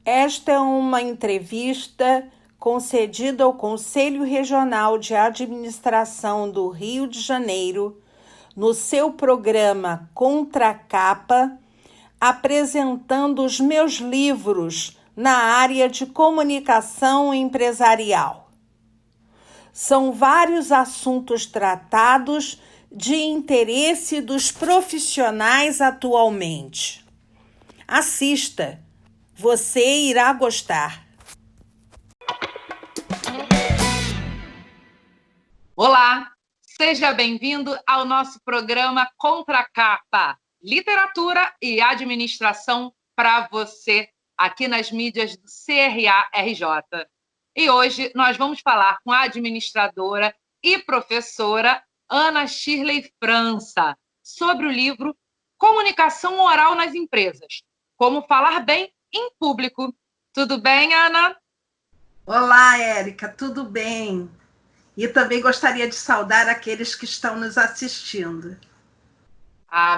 Esta é uma entrevista concedida ao Conselho Regional de Administração do Rio de Janeiro, no seu programa Contra a Capa, apresentando os meus livros na área de comunicação empresarial. São vários assuntos tratados de interesse dos profissionais atualmente. Assista, você irá gostar. Olá, seja bem-vindo ao nosso programa Contra a Capa, literatura e administração para você, aqui nas mídias do CRA-RJ. E hoje nós vamos falar com a administradora e professora Ana Shirley França sobre o livro Comunicação Oral nas Empresas, como falar bem em público. Tudo bem, Ana? Olá, Érica, tudo bem? E também gostaria de saudar aqueles que estão nos assistindo.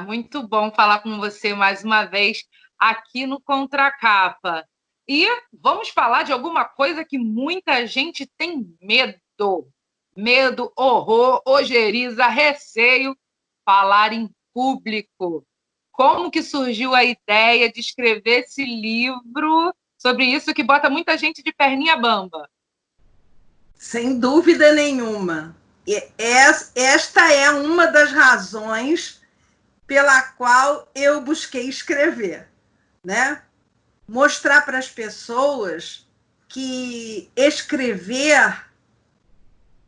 Muito bom falar com você mais uma vez aqui no Contra a Capa. E vamos falar de alguma coisa que muita gente tem medo. Medo, horror, ojeriza, receio, falar em público. Como que surgiu a ideia de escrever esse livro sobre isso que bota muita gente de perninha bamba? Sem dúvida nenhuma. Esta é uma das razões pela qual eu busquei escrever, né? Mostrar para as pessoas que escrever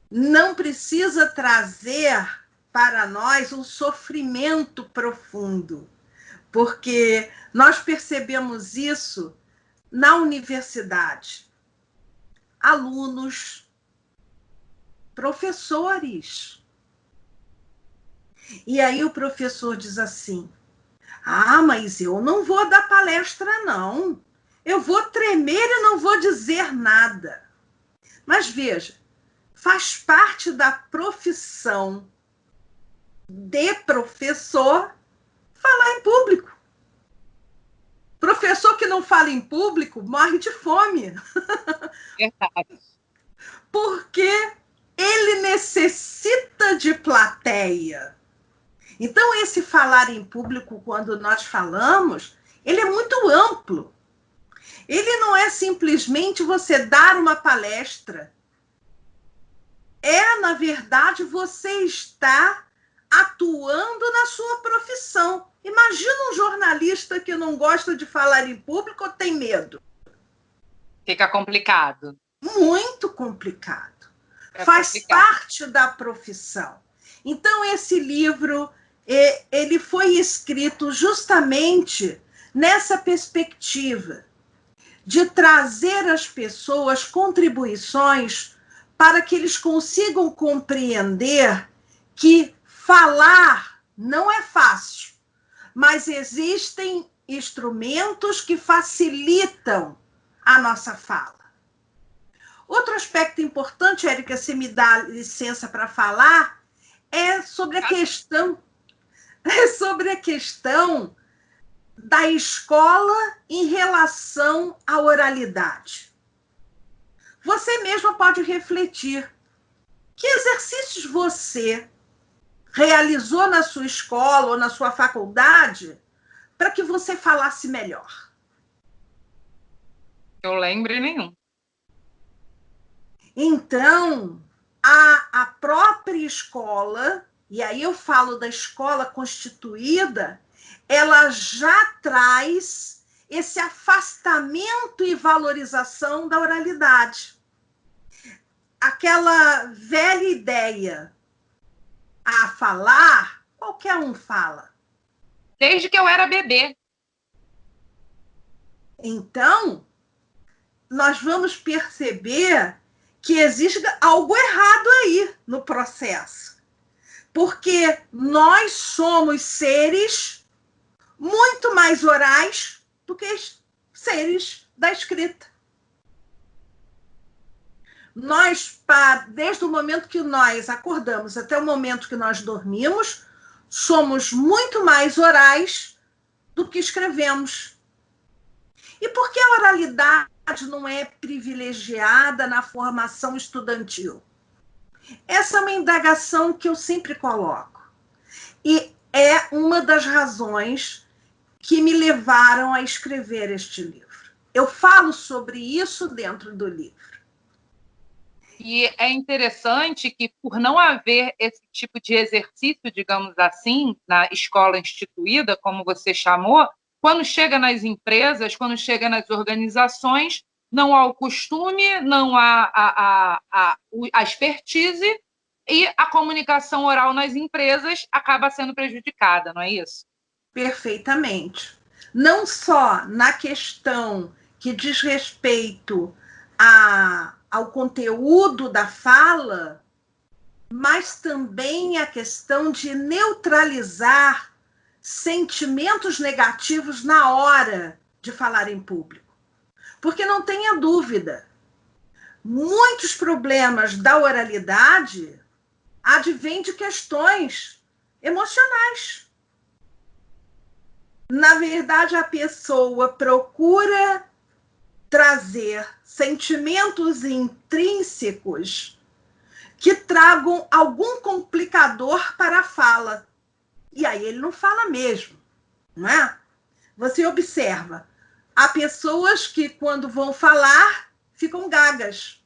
não precisa trazer para nós um sofrimento profundo, porque nós percebemos isso na universidade. Alunos, professores. E aí o professor diz assim: mas eu não vou dar palestra, não. Eu vou tremer e não vou dizer nada. Mas veja, faz parte da profissão de professor falar em público. Professor que não fala em público morre de fome. Verdade. Porque ele necessita de plateia. Então, esse falar em público, quando nós falamos, ele é muito amplo. Ele não é simplesmente você dar uma palestra. Na verdade, você está atuando na sua profissão. Imagina um jornalista que não gosta de falar em público ou tem medo. Fica complicado. Muito complicado. Faz parte da profissão. Então, esse livro ele foi escrito justamente nessa perspectiva de trazer às pessoas contribuições para que eles consigam compreender que falar não é fácil, mas existem instrumentos que facilitam a nossa fala. Outro aspecto importante, Érica, se me dá licença para falar, é sobre a questão da escola em relação à oralidade. Você mesma pode refletir. Que exercícios você realizou na sua escola ou na sua faculdade para que você falasse melhor? Eu lembre nenhum. Então, a própria escola, e aí eu falo da escola constituída, ela já traz esse afastamento e valorização da oralidade. Aquela velha ideia, a falar, qualquer um fala. Desde que eu era bebê. Então, nós vamos perceber que existe algo errado aí no processo. Porque nós somos seres muito mais orais do que seres da escrita. Nós, desde o momento que nós acordamos até o momento que nós dormimos, somos muito mais orais do que escrevemos. E por que a oralidade não é privilegiada na formação estudantil? Essa é uma indagação que eu sempre coloco. E é uma das razões que me levaram a escrever este livro. Eu falo sobre isso dentro do livro. E é interessante que, por não haver esse tipo de exercício, digamos assim, na escola instituída, como você chamou, quando chega nas empresas, quando chega nas organizações, não há o costume, não há a expertise, e a comunicação oral nas empresas acaba sendo prejudicada, não é isso? Perfeitamente. Não só na questão que diz respeito ao conteúdo da fala, mas também a questão de neutralizar sentimentos negativos na hora de falar em público. Porque não tenha dúvida, muitos problemas da oralidade advêm de questões emocionais. Na verdade, a pessoa procura trazer sentimentos intrínsecos que tragam algum complicador para a fala. E aí ele não fala mesmo, não é? Você observa, há pessoas que, quando vão falar, ficam gagas.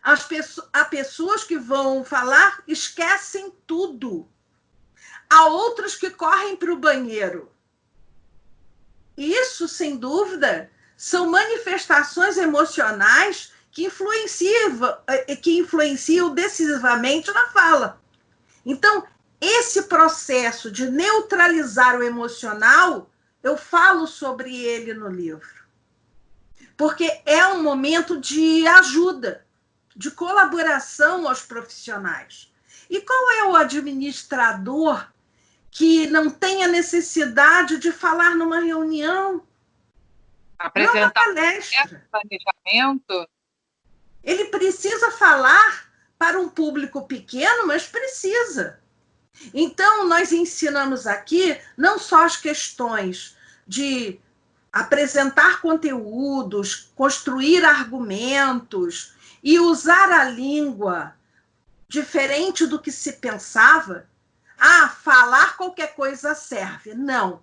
Há pessoas que vão falar, esquecem tudo. Há outros que correm para o banheiro. Isso, sem dúvida, são manifestações emocionais que influenciam decisivamente na fala. Então, esse processo de neutralizar o emocional, eu falo sobre ele no livro. Porque é um momento de ajuda, de colaboração aos profissionais. E qual é o administrador que não tem a necessidade de falar numa reunião, apresentar numa palestra? Planejamento. Ele precisa falar para um público pequeno, mas precisa. Então, nós ensinamos aqui não só as questões de apresentar conteúdos, construir argumentos e usar a língua diferente do que se pensava. Falar qualquer coisa serve. Não.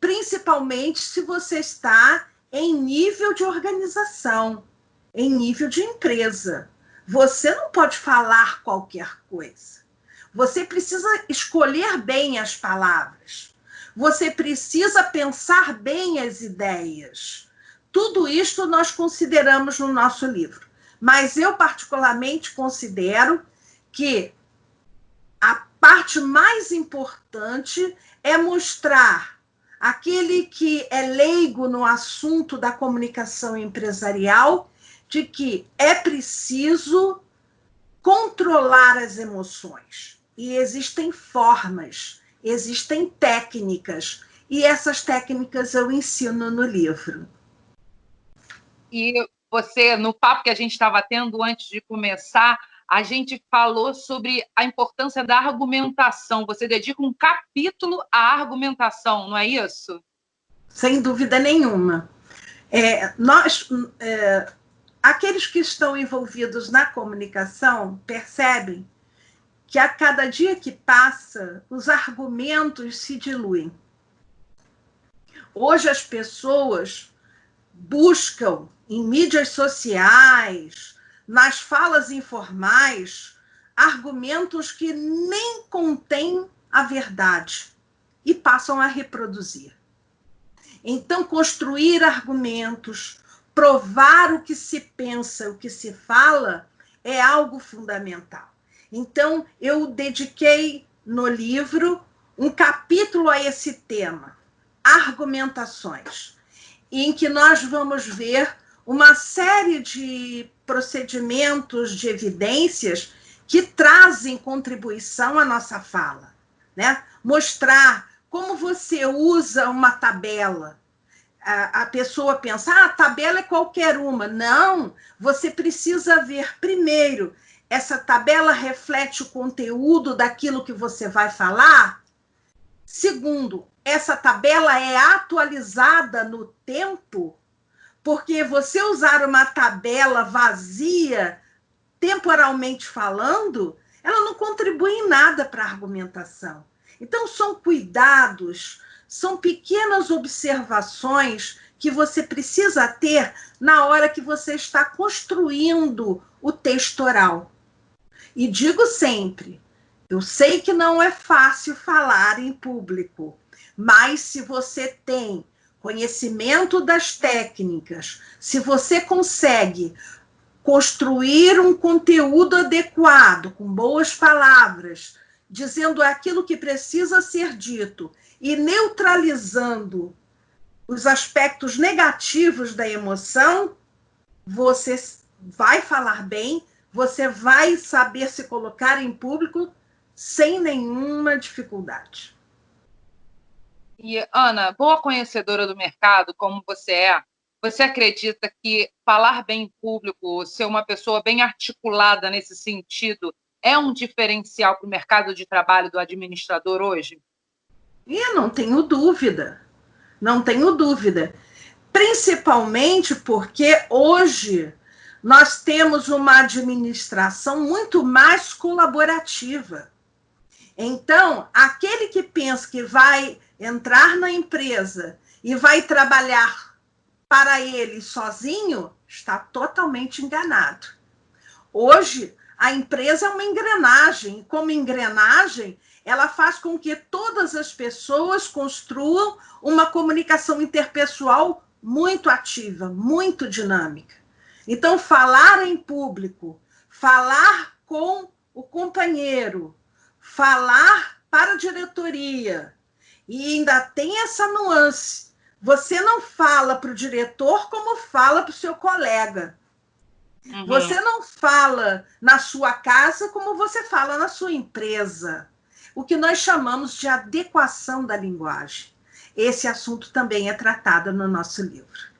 Principalmente se você está em nível de organização, em nível de empresa. Você não pode falar qualquer coisa. Você precisa escolher bem as palavras. Você precisa pensar bem as ideias. Tudo isto nós consideramos no nosso livro. Mas eu, particularmente, considero que a parte mais importante é mostrar aquele que é leigo no assunto da comunicação empresarial de que é preciso controlar as emoções. E existem formas, existem técnicas, e essas técnicas eu ensino no livro. E você, no papo que a gente estava tendo antes de começar, a gente falou sobre a importância da argumentação. Você dedica um capítulo à argumentação, não é isso? Sem dúvida nenhuma. Aqueles que estão envolvidos na comunicação percebem que a cada dia que passa, os argumentos se diluem. Hoje as pessoas buscam em mídias sociais, nas falas informais, argumentos que nem contêm a verdade e passam a reproduzir. Então, construir argumentos, provar o que se pensa, o que se fala, é algo fundamental. Então, eu dediquei no livro um capítulo a esse tema, argumentações, em que nós vamos ver uma série de procedimentos, de evidências que trazem contribuição à nossa fala, né? Mostrar como você usa uma tabela. A pessoa pensa, a tabela é qualquer uma. Não, você precisa ver primeiro, essa tabela reflete o conteúdo daquilo que você vai falar? Segundo, essa tabela é atualizada no tempo, porque você usar uma tabela vazia, temporalmente falando, ela não contribui em nada para a argumentação. Então, são cuidados, são pequenas observações que você precisa ter na hora que você está construindo o texto oral. E digo sempre, eu sei que não é fácil falar em público, mas se você tem conhecimento das técnicas, se você consegue construir um conteúdo adequado, com boas palavras, dizendo aquilo que precisa ser dito e neutralizando os aspectos negativos da emoção, você vai falar bem, você vai saber se colocar em público sem nenhuma dificuldade. E, Ana, boa conhecedora do mercado, como você acredita que falar bem em público, ser uma pessoa bem articulada nesse sentido, é um diferencial para o mercado de trabalho do administrador hoje? E não tenho dúvida, não tenho dúvida. Principalmente porque hoje nós temos uma administração muito mais colaborativa. Então, aquele que pensa que vai entrar na empresa e vai trabalhar para ele sozinho, está totalmente enganado. Hoje, a empresa é uma engrenagem, e como engrenagem, ela faz com que todas as pessoas construam uma comunicação interpessoal muito ativa, muito dinâmica. Então, falar em público, falar com o companheiro, falar para a diretoria, e ainda tem essa nuance. Você não fala para o diretor como fala para o seu colega. Uhum. Você não fala na sua casa como você fala na sua empresa. O que nós chamamos de adequação da linguagem. Esse assunto também é tratado no nosso livro.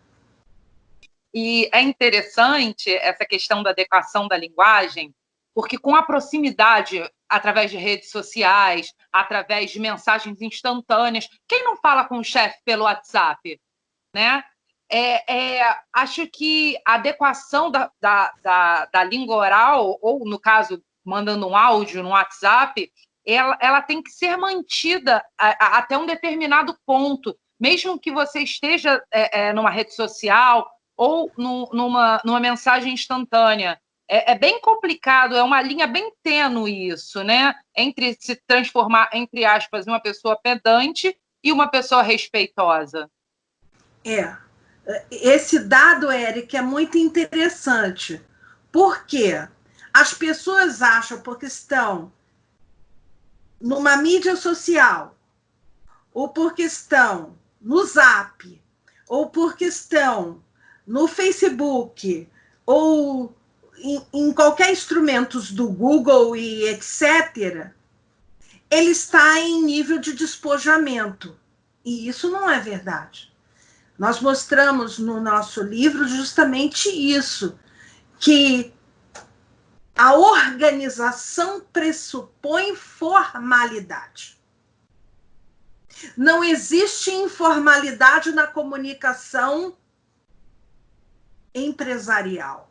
E é interessante essa questão da adequação da linguagem, porque com a proximidade através de redes sociais, através de mensagens instantâneas, quem não fala com o chefe pelo WhatsApp, né? Acho que a adequação da língua oral, ou no caso, mandando um áudio no WhatsApp, ela tem que ser mantida até um determinado ponto, mesmo que você esteja numa rede social ou numa mensagem instantânea. É bem complicado, é uma linha bem tênue isso, né? Entre se transformar, entre aspas, em uma pessoa pedante e uma pessoa respeitosa. Esse dado, Érica, é muito interessante. Por quê? As pessoas acham, porque estão numa mídia social, ou porque estão no Zap, ou porque estão no Facebook, ou em qualquer instrumento do Google e etc., ele está em nível de despojamento. E isso não é verdade. Nós mostramos no nosso livro justamente isso, que a organização pressupõe formalidade. Não existe informalidade na comunicação empresarial.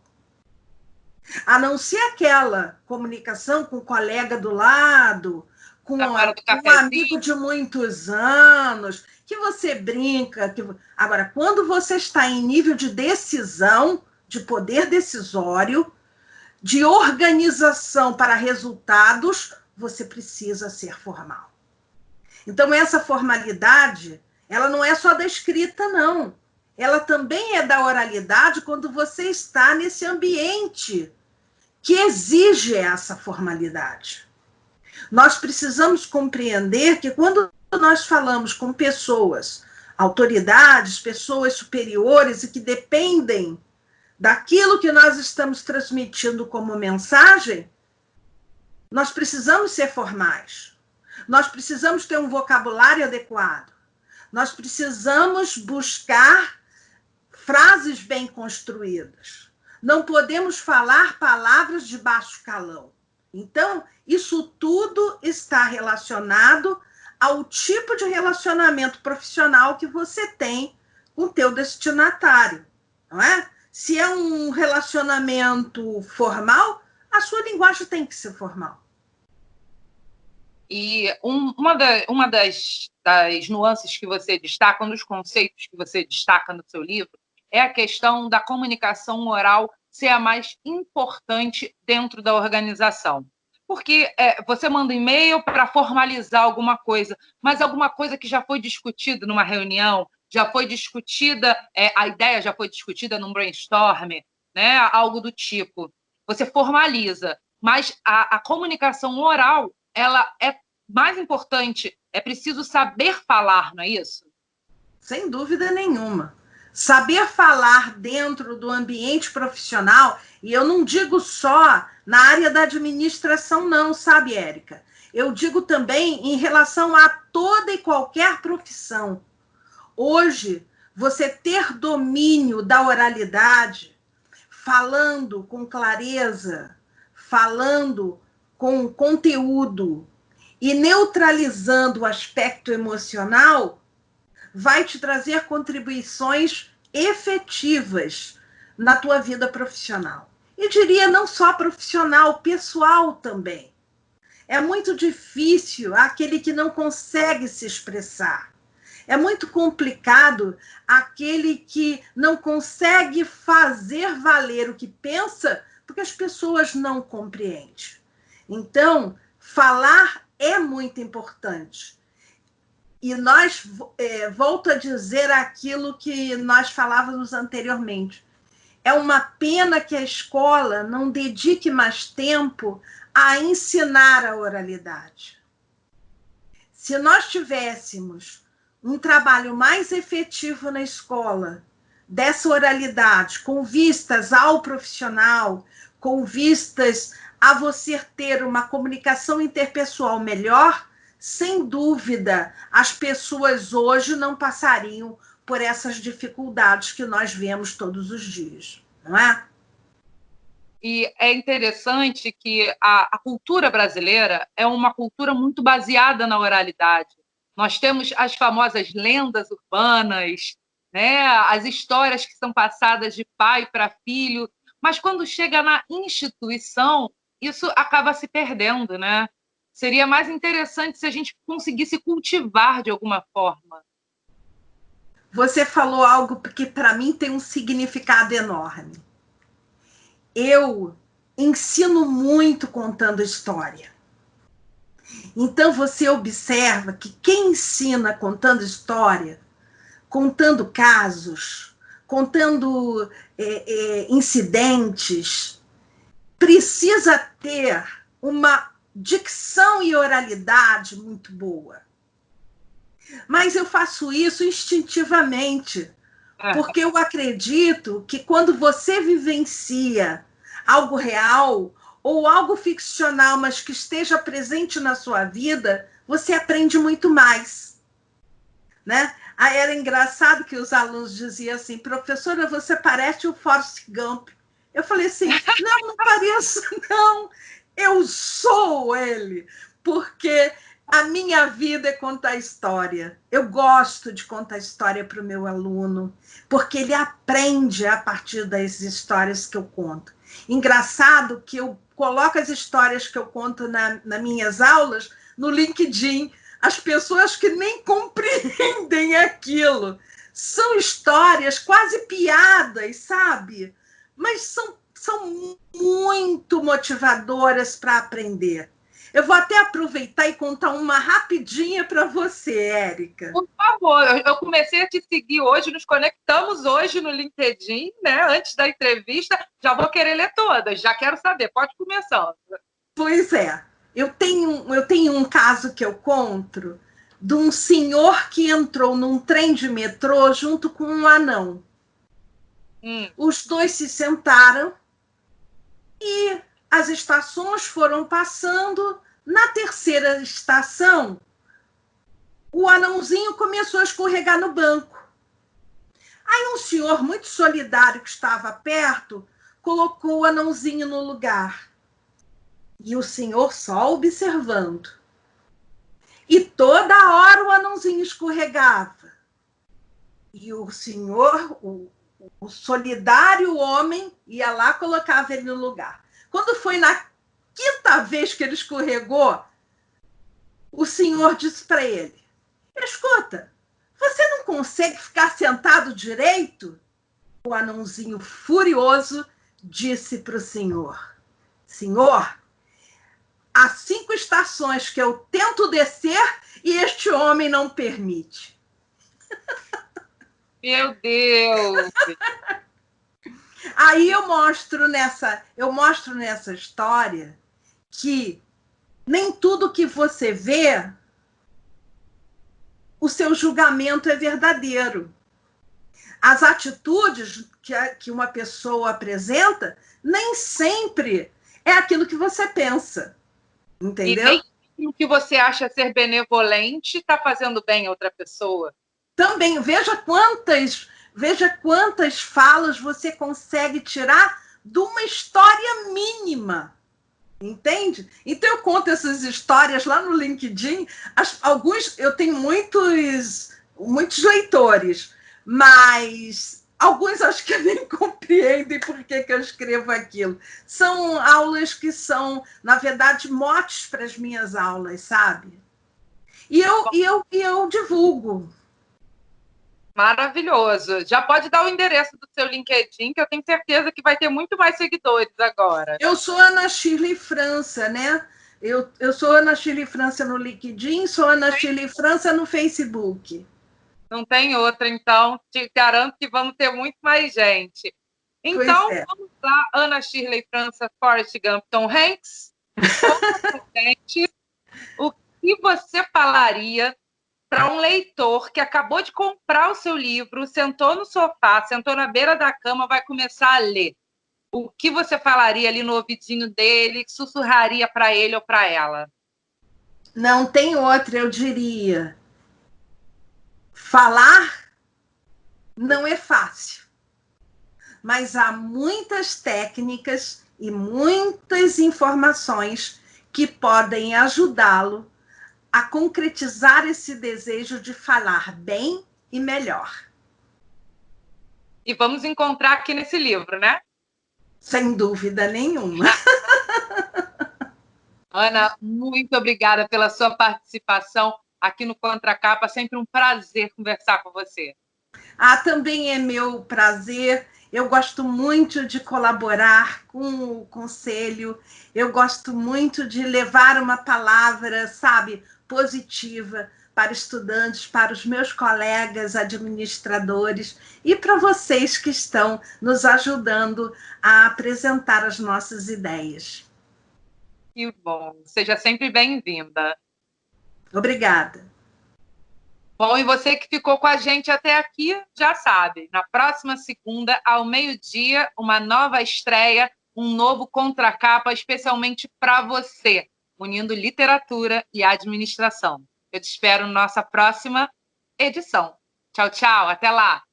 A não ser aquela comunicação com o colega do lado, com um amigo de muitos anos, que você brinca. Agora, quando você está em nível de decisão, de poder decisório, de organização para resultados, você precisa ser formal. Então, essa formalidade, ela não é só da escrita, não. Ela também é da oralidade quando você está nesse ambiente que exige essa formalidade. Nós precisamos compreender que quando nós falamos com pessoas, autoridades, pessoas superiores e que dependem daquilo que nós estamos transmitindo como mensagem, nós precisamos ser formais. Nós precisamos ter um vocabulário adequado. Nós precisamos buscar frases bem construídas. Não podemos falar palavras de baixo calão. Então, isso tudo está relacionado ao tipo de relacionamento profissional que você tem com o teu destinatário, não é? Se é um relacionamento formal, a sua linguagem tem que ser formal. E uma das nuances que você destaca, um dos conceitos que você destaca no seu livro, é a questão da comunicação oral ser a mais importante dentro da organização. Porque você manda um e-mail para formalizar alguma coisa, mas alguma coisa que já foi discutida numa reunião, já foi discutida, a ideia já foi discutida num brainstorm, né? Algo do tipo. Você formaliza, mas a comunicação oral, ela é mais importante. É preciso saber falar, não é isso? Sem dúvida nenhuma. Saber falar dentro do ambiente profissional, e eu não digo só na área da administração, não, sabe, Érica? Eu digo também em relação a toda e qualquer profissão. Hoje, você ter domínio da oralidade, falando com clareza, falando com conteúdo e neutralizando o aspecto emocional, vai te trazer contribuições efetivas na tua vida profissional. E diria não só profissional, pessoal também. É muito difícil aquele que não consegue se expressar. É muito complicado aquele que não consegue fazer valer o que pensa, porque as pessoas não compreendem. Então, falar é muito importante. E nós, volto a dizer aquilo que nós falávamos anteriormente, é uma pena que a escola não dedique mais tempo a ensinar a oralidade. Se nós tivéssemos um trabalho mais efetivo na escola, dessa oralidade, com vistas ao profissional, com vistas a você ter uma comunicação interpessoal melhor, sem dúvida, as pessoas hoje não passariam por essas dificuldades que nós vemos todos os dias, não é? E é interessante que a cultura brasileira é uma cultura muito baseada na oralidade. Nós temos as famosas lendas urbanas, né? As histórias que são passadas de pai para filho, mas quando chega na instituição, isso acaba se perdendo, né? Seria mais interessante se a gente conseguisse cultivar de alguma forma. Você falou algo que, para mim, tem um significado enorme. Eu ensino muito contando história. Então, você observa que quem ensina contando história, contando casos, contando incidentes, precisa ter uma dicção e oralidade muito boa. Mas eu faço isso instintivamente, porque eu acredito que quando você vivencia algo real ou algo ficcional, mas que esteja presente na sua vida, você aprende muito mais, né? Aí era engraçado que os alunos diziam assim: professora, você parece o Forrest Gump. Eu falei assim: não pareço, não. Eu sou ele, porque a minha vida é contar história. Eu gosto de contar história para o meu aluno, porque ele aprende a partir das histórias que eu conto. Engraçado que eu coloco as histórias que eu conto nas minhas aulas no LinkedIn. As pessoas que nem compreendem aquilo. São histórias quase piadas, sabe? Mas são muito motivadoras para aprender. Eu vou até aproveitar e contar uma rapidinha para você, Érica. Por favor, eu comecei a te seguir hoje, nos conectamos hoje no LinkedIn, né? Antes da entrevista, já vou querer ler todas, já quero saber, pode começar. Pois é, eu tenho um caso que eu conto de um senhor que entrou num trem de metrô junto com um anão. Os dois se sentaram e as estações foram passando. Na terceira estação, o anãozinho começou a escorregar no banco. Aí um senhor muito solidário que estava perto colocou o anãozinho no lugar. E o senhor só observando. E toda hora o anãozinho escorregava. E o senhor, o solidário homem, ia lá e colocava ele no lugar. Quando foi na quinta vez que ele escorregou, o senhor disse para ele: escuta, você não consegue ficar sentado direito? O anãozinho furioso disse para o senhor: senhor, há 5 estações que eu tento descer e este homem não permite. Meu Deus! Aí eu mostro nessa história que nem tudo que você vê, o seu julgamento é verdadeiro. As atitudes que uma pessoa apresenta nem sempre é aquilo que você pensa. Entendeu? E nem o que você acha ser benevolente está fazendo bem a outra pessoa. Também, veja quantas falas você consegue tirar de uma história mínima. Entende? Então eu conto essas histórias lá no LinkedIn. Alguns, eu tenho muitos leitores, mas alguns acho que nem compreendem por que eu escrevo aquilo. São aulas que são, na verdade, motes para as minhas aulas, sabe? E eu divulgo. Maravilhoso. Já pode dar o endereço do seu LinkedIn, que eu tenho certeza que vai ter muito mais seguidores agora. Eu sou Ana Shirley França, né? Eu sou Ana Shirley França no LinkedIn, sou Ana Shirley França no Facebook. Não tem outra, então te garanto que vamos ter muito mais gente. Então, vamos lá, Ana Shirley França, Forrest Gump, Tom Hanks. Conta pra gente o que você falaria para um leitor que acabou de comprar o seu livro, sentou no sofá, sentou na beira da cama, vai começar a ler. O que você falaria ali no ouvidinho dele, sussurraria para ele ou para ela? Não tem outra, eu diria. Falar não é fácil, mas há muitas técnicas e muitas informações que podem ajudá-lo a concretizar esse desejo de falar bem e melhor. E vamos encontrar aqui nesse livro, né? Sem dúvida nenhuma. Ana, muito obrigada pela sua participação aqui no Contracapa. Sempre um prazer conversar com você. Também é meu prazer. Eu gosto muito de colaborar com o conselho. Eu gosto muito de levar uma palavra, sabe, positiva para estudantes, para os meus colegas administradores e para vocês que estão nos ajudando a apresentar as nossas ideias. Que bom. Seja sempre bem-vinda. Obrigada. Bom, e você que ficou com a gente até aqui, já sabe, na próxima segunda, ao meio-dia, uma nova estreia, um novo Contracapa especialmente para você, unindo literatura e administração. Eu te espero na nossa próxima edição. Tchau, tchau, até lá!